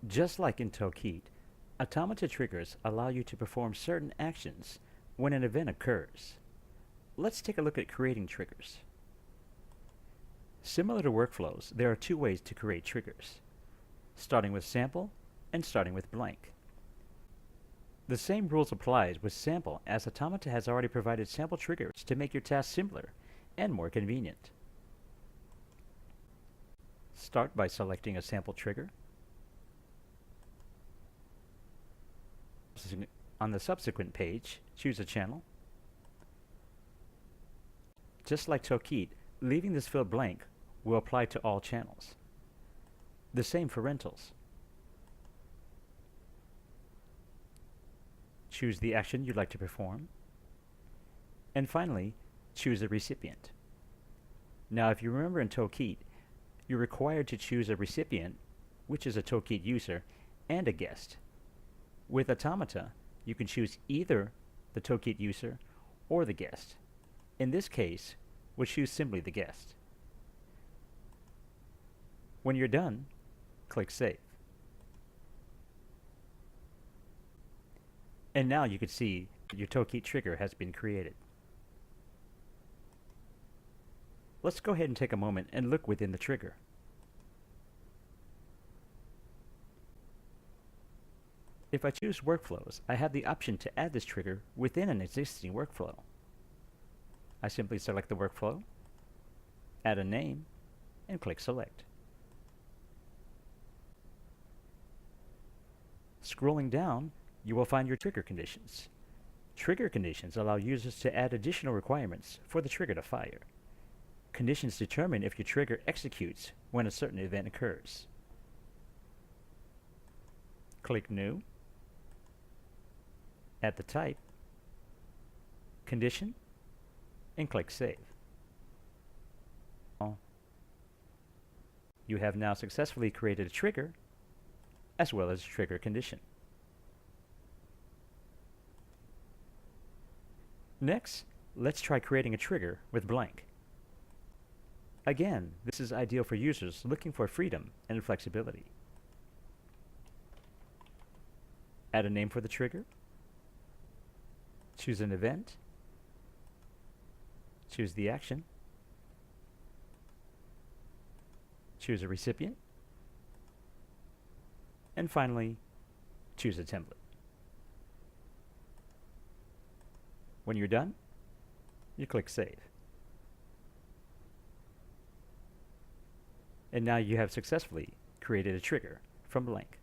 Just like in Toolkit, Automata Triggers allow you to perform certain actions when an event occurs. Let's take a look at creating triggers. Similar to workflows, there are two ways to create triggers, starting with sample and starting with blank. The same rules apply with sample, as Automata has already provided sample triggers to make your task simpler and more convenient. Start by selecting a sample trigger. On the subsequent page, choose a channel. Just like Toolkit, leaving this field blank will apply to all channels. The same for rentals. Choose the action you'd like to perform. And finally, choose a recipient. Now, if you remember in Toolkit, you're required to choose a recipient, which is a Toolkit user, and a guest. With Automata, you can choose either the Toolkit user or the guest. In this case, we'll choose simply the guest. When you're done, click Save. And now you can see your Toolkit trigger has been created. Let's go ahead and take a moment and look within the trigger. If I choose Workflows, I have the option to add this trigger within an existing workflow. I simply select the workflow, add a name, and click Select. Scrolling down, you will find your trigger conditions. Trigger conditions allow users to add additional requirements for the trigger to fire. Conditions determine if your trigger executes when a certain event occurs. Click New, add the type, condition, and click Save. You have now successfully created a trigger as well as a trigger condition. Next, let's try creating a trigger with blank. Again, this is ideal for users looking for freedom and flexibility. Add a name for the trigger. Choose an event. Choose the action. Choose a recipient. And finally, choose a template. When you're done, you click Save. And now you have successfully created a trigger from blank.